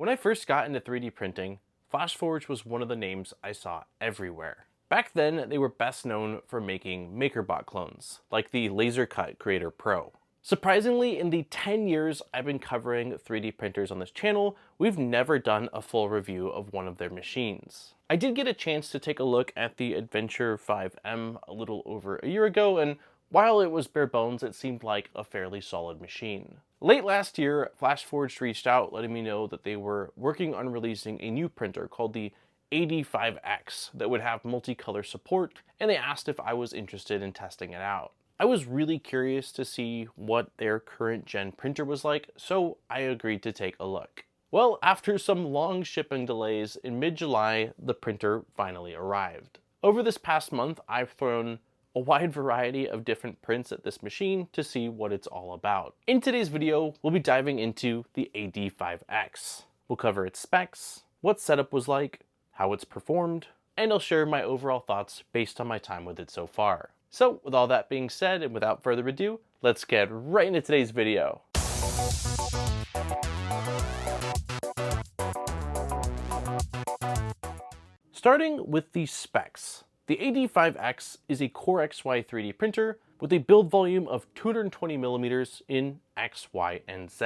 When I first got into 3D printing, FlashForge was one of the names I saw everywhere. Back then, they were best known for making MakerBot clones, like the Laser Cut Creator Pro. Surprisingly, in the 10 years I've been covering 3D printers on this channel, we've never done a full review of one of their machines. I did get a chance to take a look at the Adventure 5M a little over a year ago, and while it was bare bones, it seemed like a fairly solid machine. Late last year, FlashForge reached out letting me know that they were working on releasing a new printer called the AD5X that would have multicolor support, and they asked if I was interested in testing it out. I was really curious to see what their current gen printer was like, so I agreed to take a look. Well, after some long shipping delays, in mid-July, the printer finally arrived. Over this past month, I've thrown a wide variety of different prints at this machine to see what it's all about. In today's video, we'll be diving into the AD5X. We'll cover its specs, what setup was like, how it's performed, and I'll share my overall thoughts based on my time with it so far. So with all that being said, and without further ado, let's get right into today's video. Starting with the specs. The AD5X is a CoreXY 3D printer with a build volume of 220mm in X, Y, and Z.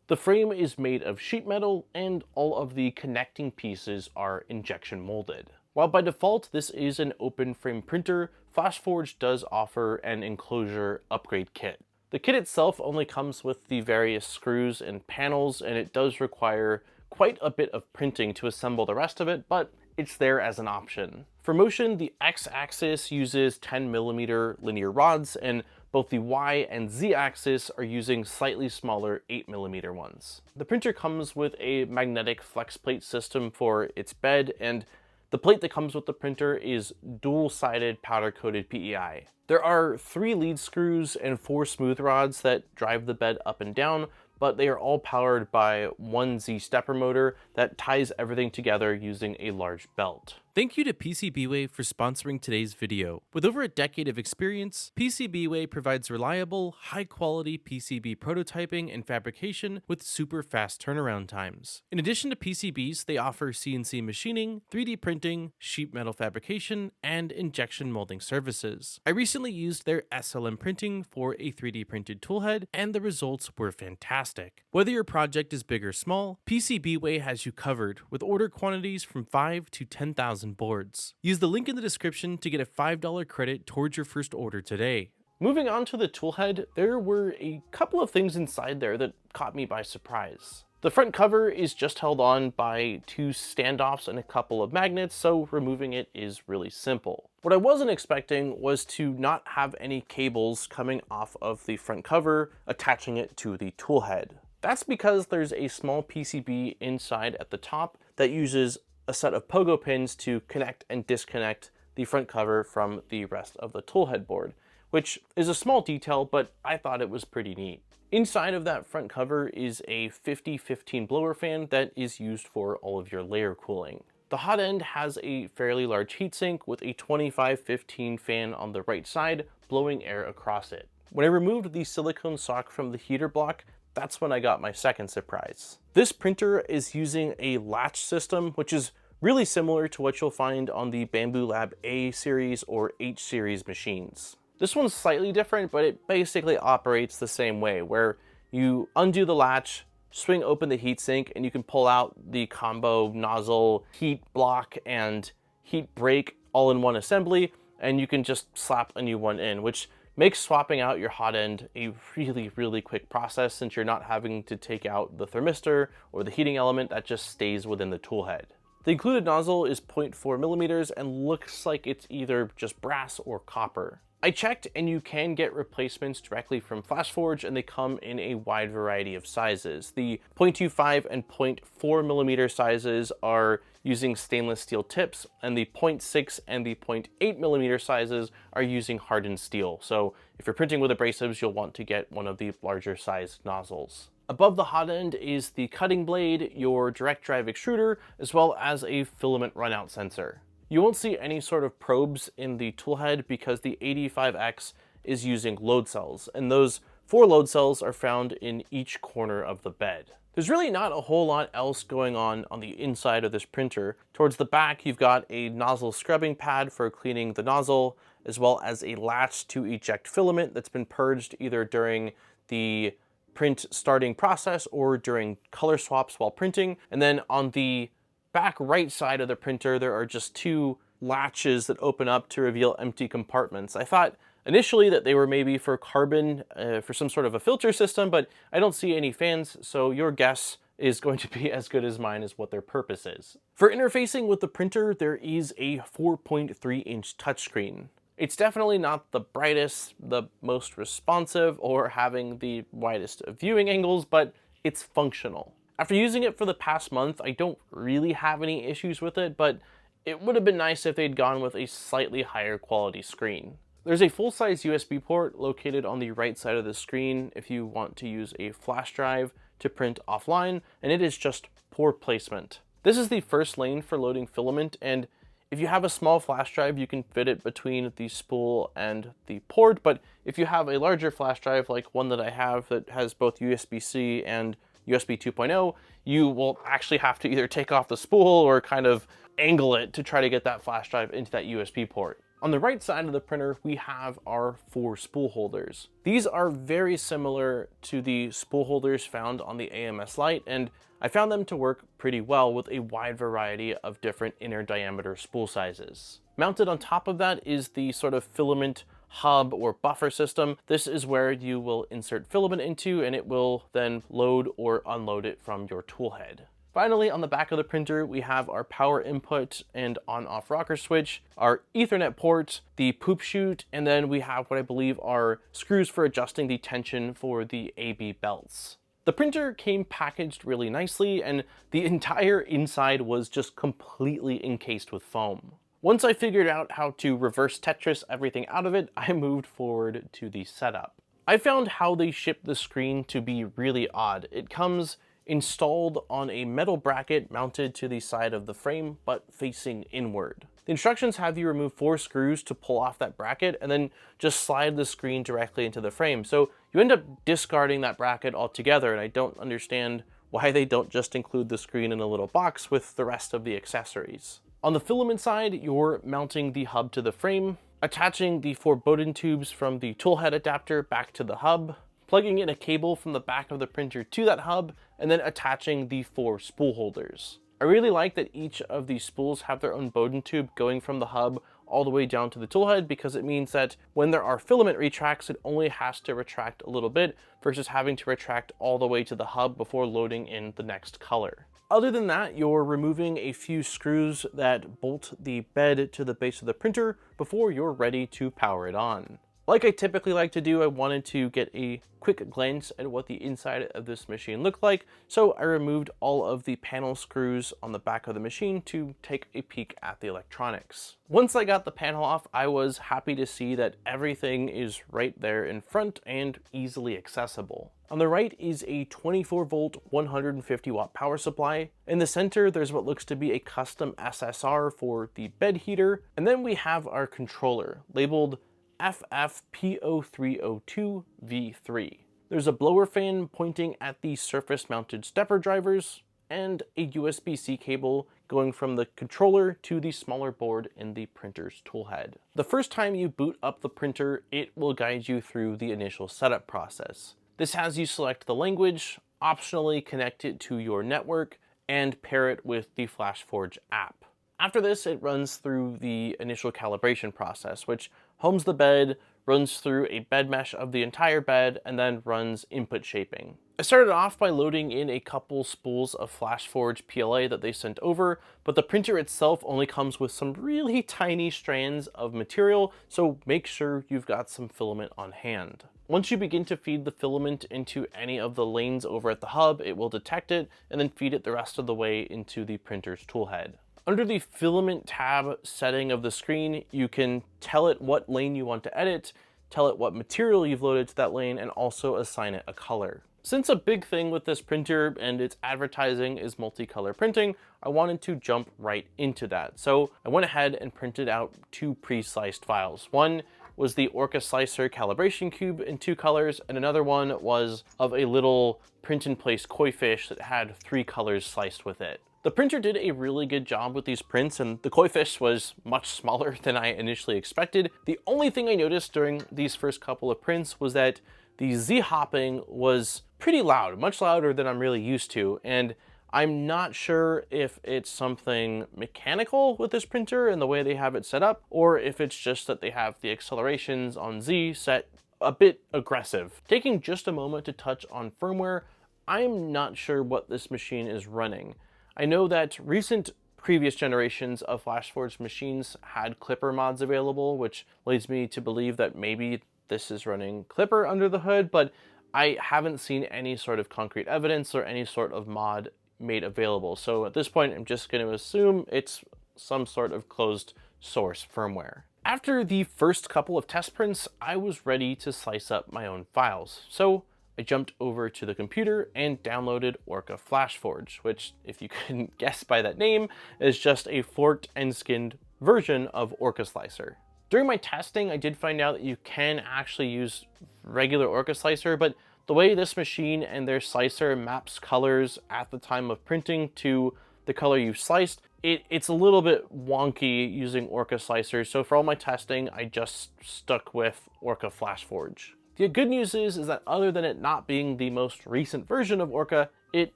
The frame is made of sheet metal and all of the connecting pieces are injection molded. While by default this is an open frame printer, FlashForge does offer an enclosure upgrade kit. The kit itself only comes with the various screws and panels, and it does require quite a bit of printing to assemble the rest of it, but it's there as an option. For motion, the X-axis uses 10mm linear rods, and both the Y and Z axis are using slightly smaller 8mm ones. The printer comes with a magnetic flex plate system for its bed, and the plate that comes with the printer is dual-sided powder-coated PEI. There are 3 lead screws and 4 smooth rods that drive the bed up and down, but they are all powered by one Z stepper motor that ties everything together using a large belt. Thank you to PCBWay for sponsoring today's video. With over a decade of experience, PCBWay provides reliable, high-quality PCB prototyping and fabrication with super fast turnaround times. In addition to PCBs, they offer CNC machining, 3D printing, sheet metal fabrication, and injection molding services. I recently used their SLM printing for a 3D printed toolhead, and the results were fantastic. Whether your project is big or small, PCBWay has you covered with order quantities from 5 to 10,000 boards. Use the link in the description to get a $5 credit towards your first order today. Moving on to the toolhead, there were a couple of things inside there that caught me by surprise. The front cover is just held on by 2 standoffs and a couple of magnets, so removing it is really simple. What I wasn't expecting was to not have any cables coming off of the front cover, attaching it to the toolhead. That's because there's a small PCB inside at the top that uses a set of pogo pins to connect and disconnect the front cover from the rest of the toolhead board, which is a small detail, but I thought it was pretty neat. Inside of that front cover is a 5015 blower fan that is used for all of your layer cooling. The hot end has a fairly large heatsink with a 2515 fan on the right side, blowing air across it. When I removed the silicone sock from the heater block, that's when I got my second surprise. This printer is using a latch system, which is really similar to what you'll find on the Bamboo Lab A series or H series machines. This one's slightly different, but it basically operates the same way, where you undo the latch, swing open the heatsink, and you can pull out the combo nozzle, heat block, and heat break all in one assembly, and you can just slap a new one in, which makes swapping out your hot end a really quick process, since you're not having to take out the thermistor or the heating element that just stays within the toolhead. The included nozzle is 0.4mm and looks like it's either just brass or copper. I checked, and you can get replacements directly from FlashForge, and they come in a wide variety of sizes. The 0.25 and 0.4mm sizes are using stainless steel tips, and the 0.6 and the 0.8mm sizes are using hardened steel. So if you're printing with abrasives, you'll want to get one of the larger sized nozzles. Above the hot end is the cutting blade, your direct drive extruder, as well as a filament runout sensor. You won't see any sort of probes in the toolhead because the AD5X is using load cells, and those 4 load cells are found in each corner of the bed. There's really not a whole lot else going on the inside of this printer. Towards the back, you've got a nozzle scrubbing pad for cleaning the nozzle, as well as a latch to eject filament that's been purged either during the print starting process or during color swaps while printing. And then on the back right side of the printer, there are just two latches that open up to reveal empty compartments. I thought initially that they were maybe for carbon, for some sort of a filter system, but I don't see any fans, so your guess is going to be as good as mine as what their purpose is. For interfacing with the printer, there is a 4.3-inch touchscreen. It's definitely not the brightest, the most responsive, or having the widest of viewing angles, but it's functional. After using it for the past month, I don't really have any issues with it, but it would have been nice if they'd gone with a slightly higher quality screen. There's a full-size USB port located on the right side of the screen if you want to use a flash drive to print offline, and it is just poor placement. This is the first lane for loading filament, and if you have a small flash drive, you can fit it between the spool and the port, but if you have a larger flash drive like one that I have that has both USB-C and USB 2.0, you will actually have to either take off the spool or kind of angle it to try to get that flash drive into that USB port. On the right side of the printer, we have our 4 spool holders. These are very similar to the spool holders found on the AMS Lite, and I found them to work pretty well with a wide variety of different inner diameter spool sizes. Mounted on top of that is the sort of filament hub or buffer system. This is where you will insert filament into, and it will then load or unload it from your tool head. Finally, on the back of the printer, we have our power input and on-off rocker switch, our Ethernet port, the poop chute, and then we have what I believe are screws for adjusting the tension for the AB belts. The printer came packaged really nicely, and the entire inside was just completely encased with foam. Once I figured out how to reverse Tetris everything out of it, I moved forward to the setup. I found how they ship the screen to be really odd. It comes installed on a metal bracket mounted to the side of the frame, but facing inward. The instructions have you remove 4 screws to pull off that bracket and then just slide the screen directly into the frame. So you end up discarding that bracket altogether, and I don't understand why they don't just include the screen in a little box with the rest of the accessories. On the filament side, you're mounting the hub to the frame, attaching the 4 Bowden tubes from the toolhead adapter back to the hub, plugging in a cable from the back of the printer to that hub, and then attaching the 4 spool holders. I really like that each of these spools have their own Bowden tube going from the hub all the way down to the toolhead, because it means that when there are filament retracts, it only has to retract a little bit versus having to retract all the way to the hub before loading in the next color. Other than that, you're removing a few screws that bolt the bed to the base of the printer before you're ready to power it on. Like I typically like to do, I wanted to get a quick glance at what the inside of this machine looked like, so I removed all of the panel screws on the back of the machine to take a peek at the electronics. Once I got the panel off, I was happy to see that everything is right there in front and easily accessible. On the right is a 24-volt, 150-watt power supply. In the center, there's what looks to be a custom SSR for the bed heater, and then we have our controller, labeled FFP0302V3. There's a blower fan pointing at the surface-mounted stepper drivers, and a USB-C cable going from the controller to the smaller board in the printer's toolhead. The first time you boot up the printer, it will guide you through the initial setup process. This has you select the language, optionally connect it to your network, and pair it with the FlashForge app. After this, it runs through the initial calibration process, which homes the bed, runs through a bed mesh of the entire bed, and then runs input shaping. I started off by loading in a couple spools of FlashForge PLA that they sent over, but the printer itself only comes with some really tiny strands of material, so make sure you've got some filament on hand. Once you begin to feed the filament into any of the lanes over at the hub, it will detect it and then feed it the rest of the way into the printer's toolhead. Under the filament tab setting of the screen, you can tell it what lane you want to edit, tell it what material you've loaded to that lane, and also assign it a color. Since a big thing with this printer and its advertising is multicolor printing, I wanted to jump right into that. So I went ahead and printed out 2 pre-sliced files. One was the OrcaSlicer calibration cube in 2 colors, and another one was of a little print-in-place koi fish that had 3 colors sliced with it. The printer did a really good job with these prints, and the koi fish was much smaller than I initially expected. The only thing I noticed during these first couple of prints was that the Z-hopping was pretty loud, much louder than I'm really used to, and I'm not sure if it's something mechanical with this printer and the way they have it set up, or if it's just that they have the accelerations on Z set a bit aggressive. Taking just a moment to touch on firmware, I'm not sure what this machine is running. I know that recent previous generations of FlashForge machines had Clipper mods available, which leads me to believe that maybe this is running Clipper under the hood, but I haven't seen any sort of concrete evidence or any sort of mod made available. So at this point, I'm just going to assume it's some sort of closed source firmware. After the first couple of test prints, I was ready to slice up my own files. So I jumped over to the computer and downloaded Orca FlashForge, which, if you couldn't guess by that name, is just a forked and skinned version of OrcaSlicer. During my testing, I did find out that you can actually use regular OrcaSlicer, but the way this machine and their slicer maps colors at the time of printing to the color you sliced, it's a little bit wonky using OrcaSlicer. So for all my testing, I just stuck with Orca FlashForge. The good news is that other than it not being the most recent version of Orca, it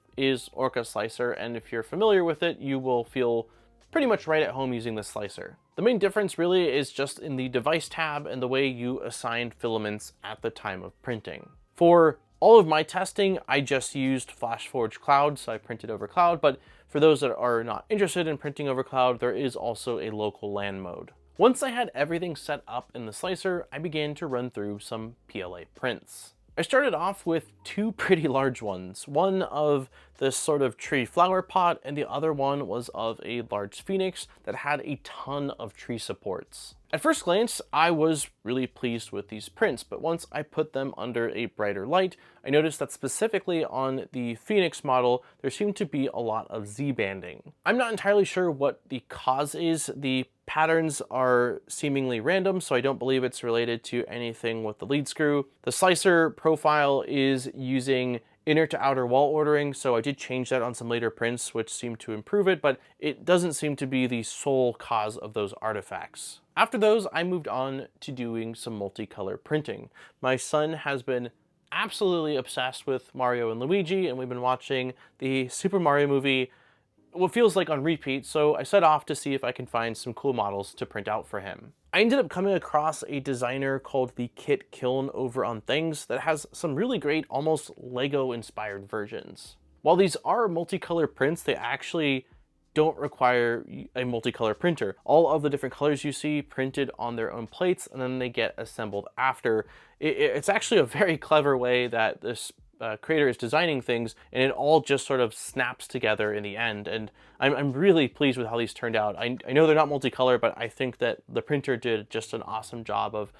is OrcaSlicer, and if you're familiar with it, you will feel pretty much right at home using this slicer. The main difference really is just in the device tab and the way you assign filaments at the time of printing. For all of my testing, I just used FlashForge Cloud, so I printed over Cloud, but for those that are not interested in printing over Cloud, there is also a local LAN mode. Once I had everything set up in the slicer, I began to run through some PLA prints. I started off with 2 pretty large ones, one of this sort of tree flower pot, and the other one was of a large phoenix that had a ton of tree supports. At first glance, I was really pleased with these prints, but once I put them under a brighter light, I noticed that specifically on the Phoenix model, there seemed to be a lot of Z-banding. I'm not entirely sure what the cause is. The patterns are seemingly random, so I don't believe it's related to anything with the lead screw. The slicer profile is using inner to outer wall ordering, so I did change that on some later prints, which seemed to improve it, but it doesn't seem to be the sole cause of those artifacts. After those, I moved on to doing some multicolor printing. My son has been absolutely obsessed with Mario and Luigi, and we've been watching the Super Mario movie what feels like on repeat, so I set off to see if I can find some cool models to print out for him. I ended up coming across a designer called the Kit Kiln over on Things that has some really great, almost Lego-inspired versions. While these are multicolor prints, they actually don't require a multicolor printer. All of the different colors you see printed on their own plates, and then they get assembled after. It's actually a very clever way that this creator is designing things, and it all just sort of snaps together in the end, and I'm really pleased with how these turned out. I know they're not multicolor, but I think that the printer did just an awesome job of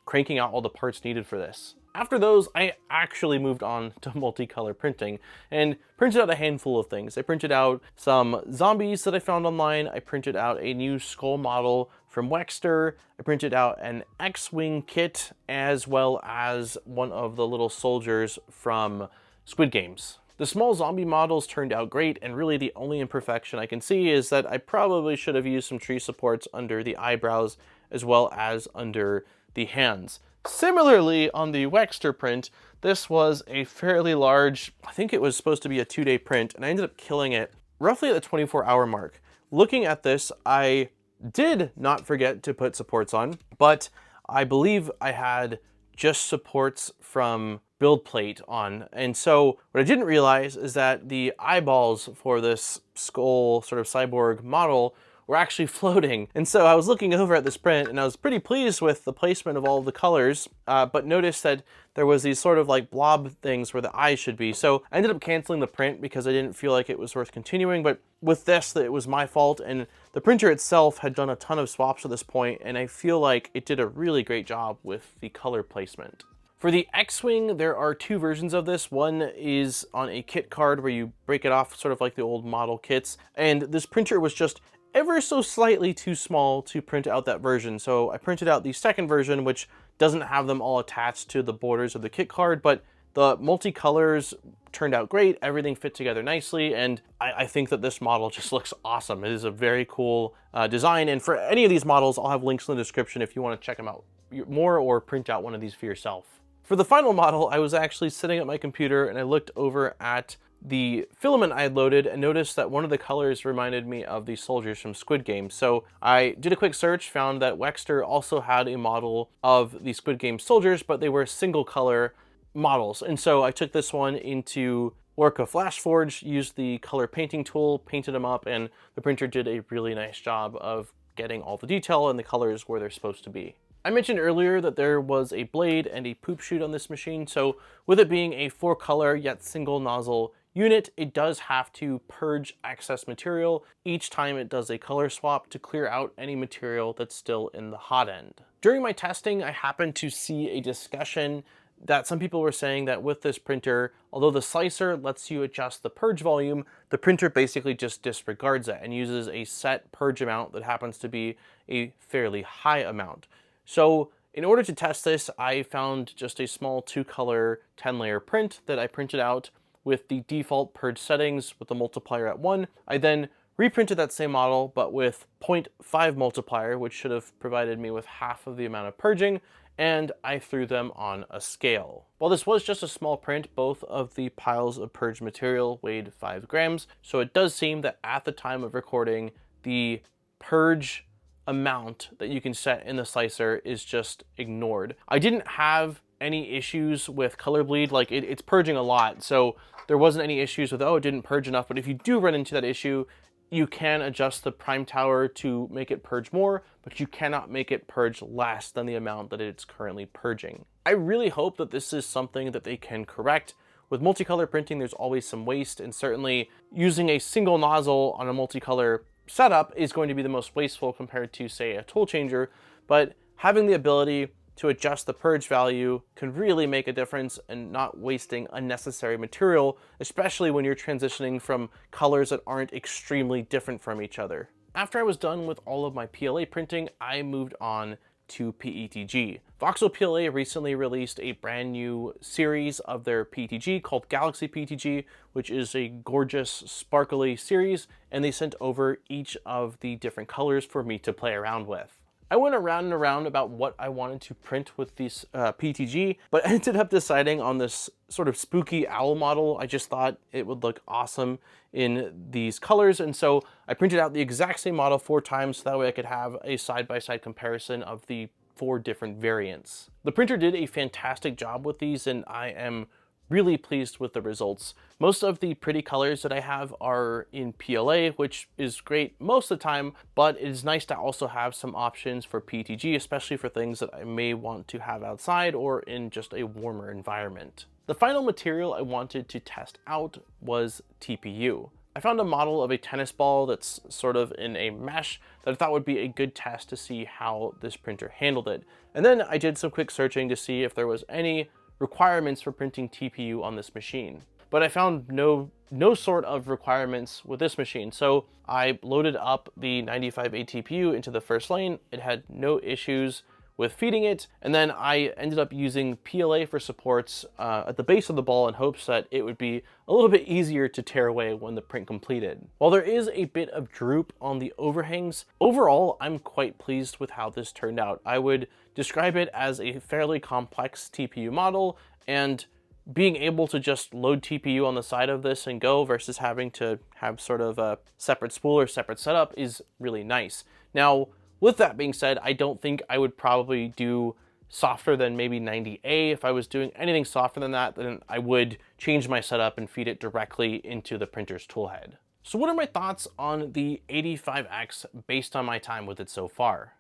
cranking out all the parts needed for this. After those, I actually moved on to multicolor printing and printed out a handful of things. I printed out some zombies that I found online. I printed out a new skull model from Wexter. I printed out an X-Wing kit, as well as one of the little soldiers from Squid Games. The small zombie models turned out great, and really the only imperfection I can see is that I probably should have used some tree supports under the eyebrows as well as under the hands. Similarly, on the Wexter print, this was a fairly large, I think it was supposed to be a 2-day print, and I ended up killing it roughly at the 24-hour mark. Looking at this, I did not forget to put supports on, but I believe I had just supports from build plate on. And so what I didn't realize is that the eyeballs for this skull sort of cyborg model were actually floating. And so I was looking over at this print and I was pretty pleased with the placement of all of the colors, but noticed that there was these sort of like blob things where the eyes should be. So I ended up canceling the print because I didn't feel like it was worth continuing, but with this, it was my fault, and the printer itself had done a ton of swaps at this point, and I feel like it did a really great job with the color placement. For the X-Wing, there are 2 versions of this. One is on a kit card where you break it off, sort of like the old model kits, and this printer was just ever so slightly too small to print out that version. So I printed out the second version, which doesn't have them all attached to the borders of the kit card, but the multicolors turned out great. Everything fit together nicely, and I think that this model just looks awesome. It is a very cool design, and for any of these models, I'll have links in the description if you want to check them out more or print out one of these for yourself. For the final model, I was actually sitting at my computer and I looked over at the filament I had loaded and noticed that one of the colors reminded me of the soldiers from Squid Game. So I did a quick search, found that Wexter also had a model of the Squid Game soldiers, but they were single color models. And so I took this one into Orca FlashForge, used the color painting tool, painted them up, and the printer did a really nice job of getting all the detail and the colors where they're supposed to be. I mentioned earlier that there was a blade and a poop chute on this machine, so with it being a 4-color yet single nozzle unit, it does have to purge excess material each time it does a color swap to clear out any material that's still in the hot end. During my testing, I happened to see a discussion that some people were saying that with this printer, although the slicer lets you adjust the purge volume, the printer basically just disregards it and uses a set purge amount that happens to be a fairly high amount. So in order to test this, I found just a small 2-color 10-layer print that I printed out with the default purge settings with the multiplier at 1. I then reprinted that same model, but with 0.5 multiplier, which should have provided me with half of the amount of purging, and I threw them on a scale. While this was just a small print, both of the piles of purge material weighed 5 grams, so it does seem that at the time of recording, the purge amount that you can set in the slicer is just ignored. I didn't have any issues with color bleed, like it's purging a lot, so there wasn't any issues with, oh, it didn't purge enough, but if you do run into that issue, you can adjust the prime tower to make it purge more, but you cannot make it purge less than the amount that it's currently purging. I really hope that this is something that they can correct. With multicolor printing, there's always some waste, and certainly using a single nozzle on a multicolor setup is going to be the most wasteful compared to, say, a tool changer, but having the ability to adjust the purge value can really make a difference in not wasting unnecessary material, especially when you're transitioning from colors that aren't extremely different from each other. After I was done with all of my PLA printing, I moved on to PETG. VOXELPLA recently released a brand new series of their PETG called Galaxy PETG, which is a gorgeous, sparkly series, and they sent over each of the different colors for me to play around with. I went around and around about what I wanted to print with these PETG, but ended up deciding on this sort of spooky owl model. I just thought it would look awesome in these colors, and so I printed out the exact same model 4 times so that way I could have a side-by-side comparison of the 4 different variants. The printer did a fantastic job with these, and I am really pleased with the results. Most of the pretty colors that I have are in PLA, which is great most of the time, but it is nice to also have some options for PETG, especially for things that I may want to have outside or in just a warmer environment. The final material I wanted to test out was TPU. I found a model of a tennis ball that's sort of in a mesh that I thought would be a good test to see how this printer handled it. And then I did some quick searching to see if there was any requirements for printing TPU on this machine. But I found no sort of requirements with this machine. So I loaded up the 95A TPU into the first lane. It had no issues with feeding it. And then I ended up using PLA for supports at the base of the ball in hopes that it would be a little bit easier to tear away when the print completed. While there is a bit of droop on the overhangs, overall, I'm quite pleased with how this turned out. I would describe it as a fairly complex TPU model, and being able to just load TPU on the side of this and go versus having to have sort of a separate spool or separate setup is really nice. Now, with that being said, I don't think I would probably do softer than maybe 90A. If I was doing anything softer than that, then I would change my setup and feed it directly into the printer's toolhead. So what are my thoughts on the AD5X based on my time with it so far?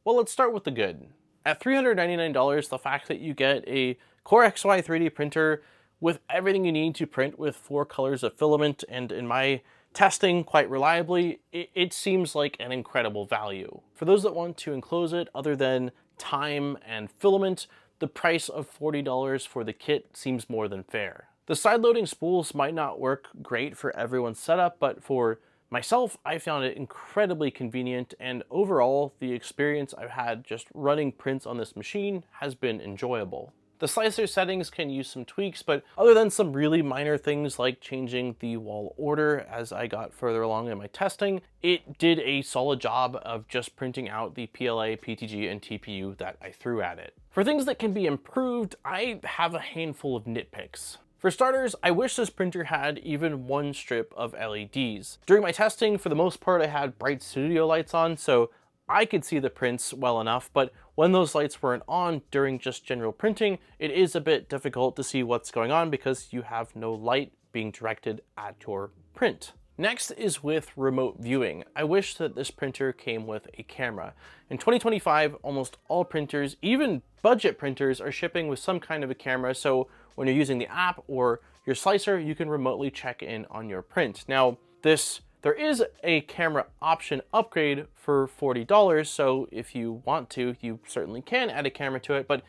Well, let's start with the good. At $399, the fact that you get a CoreXY 3D printer with everything you need to print with 4 colors of filament, and in my testing quite reliably, it seems like an incredible value. For those that want to enclose it, other than time and filament, the price of $40 for the kit seems more than fair. The side-loading spools might not work great for everyone's setup, but for Myself, I found it incredibly convenient, and overall, the experience I've had just running prints on this machine has been enjoyable. The slicer settings can use some tweaks, but other than some really minor things like changing the wall order as I got further along in my testing, it did a solid job of just printing out the PLA, PETG, and TPU that I threw at it. For things that can be improved, I have a handful of nitpicks. For starters, I wish this printer had even one strip of LEDs. During my testing, for the most part, I had bright studio lights on, so I could see the prints well enough, but when those lights weren't on during just general printing, it is a bit difficult to see what's going on because you have no light being directed at your print. Next is with remote viewing. I wish that this printer came with a camera. In 2025, almost all printers, even budget printers, are shipping with some kind of a camera, so when you're using the app or your slicer, you can remotely check in on your print. Now, there is a camera option upgrade for $40, so if you want to, you certainly can add a camera to it, but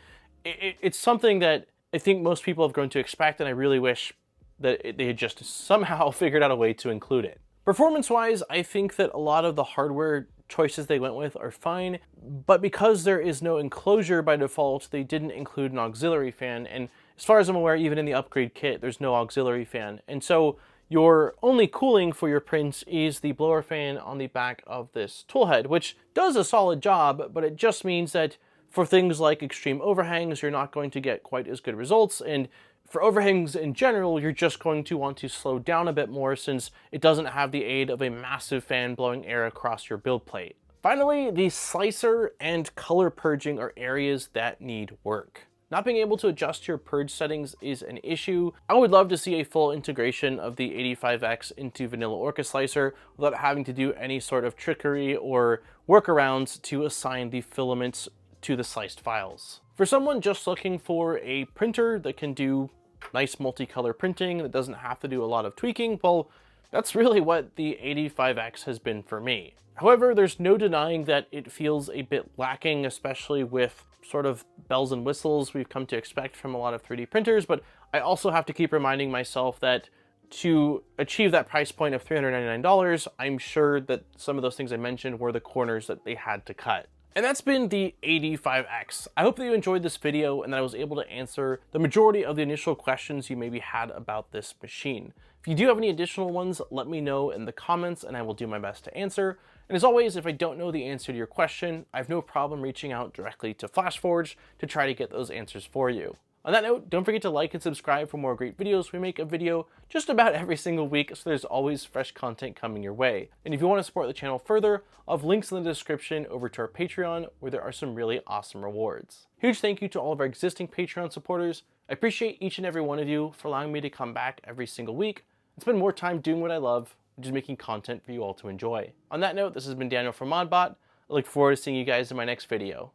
it's something that I think most people have grown to expect, and I really wish that they had just somehow figured out a way to include it. Performance-wise, I think that a lot of the hardware choices they went with are fine, but because there is no enclosure by default, they didn't include an auxiliary fan, and as far as I'm aware, even in the upgrade kit, there's no auxiliary fan, and so your only cooling for your prints is the blower fan on the back of this toolhead, which does a solid job, but it just means that for things like extreme overhangs, you're not going to get quite as good results, and for overhangs in general, you're just going to want to slow down a bit more since it doesn't have the aid of a massive fan blowing air across your build plate. Finally, the slicer and color purging are areas that need work. Not being able to adjust your purge settings is an issue. I would love to see a full integration of the AD5X into vanilla OrcaSlicer without having to do any sort of trickery or workarounds to assign the filaments to the sliced files. For someone just looking for a printer that can do nice multicolor printing that doesn't have to do a lot of tweaking, well, that's really what the AD5X has been for me. However, there's no denying that it feels a bit lacking, especially with sort of bells and whistles we've come to expect from a lot of 3D printers, but I also have to keep reminding myself that to achieve that price point of $399, I'm sure that some of those things I mentioned were the corners that they had to cut. And that's been the AD5X. I hope that you enjoyed this video and that I was able to answer the majority of the initial questions you maybe had about this machine. If you do have any additional ones, let me know in the comments and I will do my best to answer. And as always, if I don't know the answer to your question, I have no problem reaching out directly to FlashForge to try to get those answers for you. On that note, don't forget to like and subscribe for more great videos. We make a video just about every single week, so there's always fresh content coming your way. And if you want to support the channel further, I'll have links in the description over to our Patreon, where there are some really awesome rewards. Huge thank you to all of our existing Patreon supporters. I appreciate each and every one of you for allowing me to come back every single week and spend more time doing what I love, which is making content for you all to enjoy. On that note, this has been Daniel from ModBot. I look forward to seeing you guys in my next video.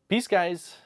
Peace, guys!